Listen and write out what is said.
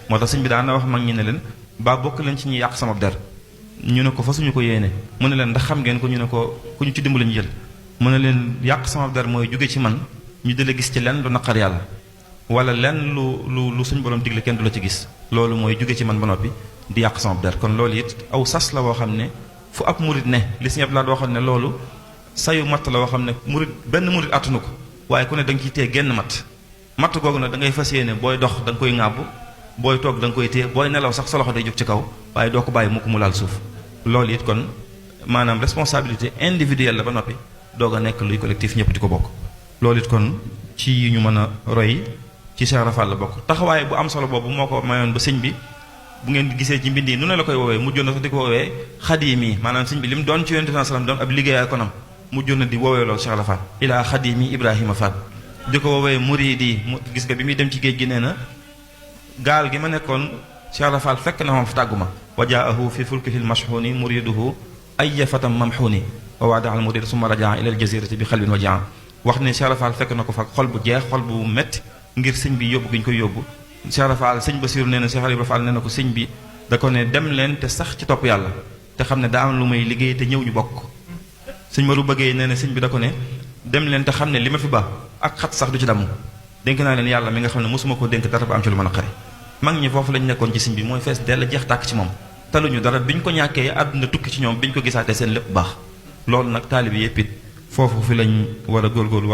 moo tax sëñ bi daan na wax mag ñi ne leen baa bokk leen ci ñi yàq sama der ñu ne ko fasuñu ko yéene mu ne leen ndax xam ngeen ko ñu ne ko ku ñu ci dimbali ñu jël mu ne leen yàq sama der mooy jóge ci man ñu dale gis ci lenn lu naqar yàlla wala lenn lu suñ borom digle kenn du la ci gis loolu mooy jóge ci man ba noppi di yàq sama der kon loolu it aw sas la woo xam ne fu ab murit ne li Sëñ Abdou Lahad waxoon ne loolu sayu matt la woo xam ne murit benn murit attanu ko waaye ku ne da nga ciy téye genn matt googu nag da ngay fas yéene booy dox da nga koy ŋàbb booy toog da nga koy téye booy nelaw sax sa loxo day jóg ci kaw waaye doo ko bàyyi mukk mu laal suuf loolu it kon maanaam responsabilité individuelle la ba noppi doog a nekk luy collectif ñëpp di ko bokk loolu it kon ci yi ñu mën a roy ci Cheikh Rafal la bokk taxawaay bu am solo boobu moo ko mayoon ba sëñ bi bu ngeen gisee ci mbind yi nu ne la koy woowee mujjoon na sax di ko woowee xadimi maanaam sëñ bi li mu doon ci yonent bi sallam doon ab liggéeyaay konam mujjoon na di woowee loolu Cheikh Rafal ilaa xadimi Ibrahima Fall di ko woowee muridi mu gis nga bi muy dem ci géej gi nee na gaal gi ma nekkoon Cheikh Rafal fekk na moom fa tàggu ma wajaahu fi fulkihil mashhuni muriduhu ayya fatam mamhuni wa waada al murid summa rajaa ila al jazirati bi xalbin wajaa wax ne Cheikh Rafal fekk na ko fa xol bu jeex xol bu métti ngir sëñ bi yóbbu gi ñu koy yóbbu Cheikh Rafal sëñ Basiru nee na Cheikh Ibrahima Fall nee na ko sëñ bi da ko ne dem leen te sax ci topp yàlla te xam ne daa am lu may liggéey te ñëw ñu bokk sëñ Maru bëggee nee na sëñ bi da ko ne dem leen te xam ne li ma fi ba ak xat sax du ci damm dénk naa leen yàlla mi nga xam ne mosuma ko dénk dara ba am ci lu mën a xare mag ñi foofu lañ nekkoon ci sëñ bi mooy fees dell jeex tàkk ci moom taluñu dara biñ ko ñàkkee àdduna tukki ci ñoom biñ ko gisaatee seen lépp baax loolu nag taalibi yépp it foofu fi lañ war a góorgóorlu war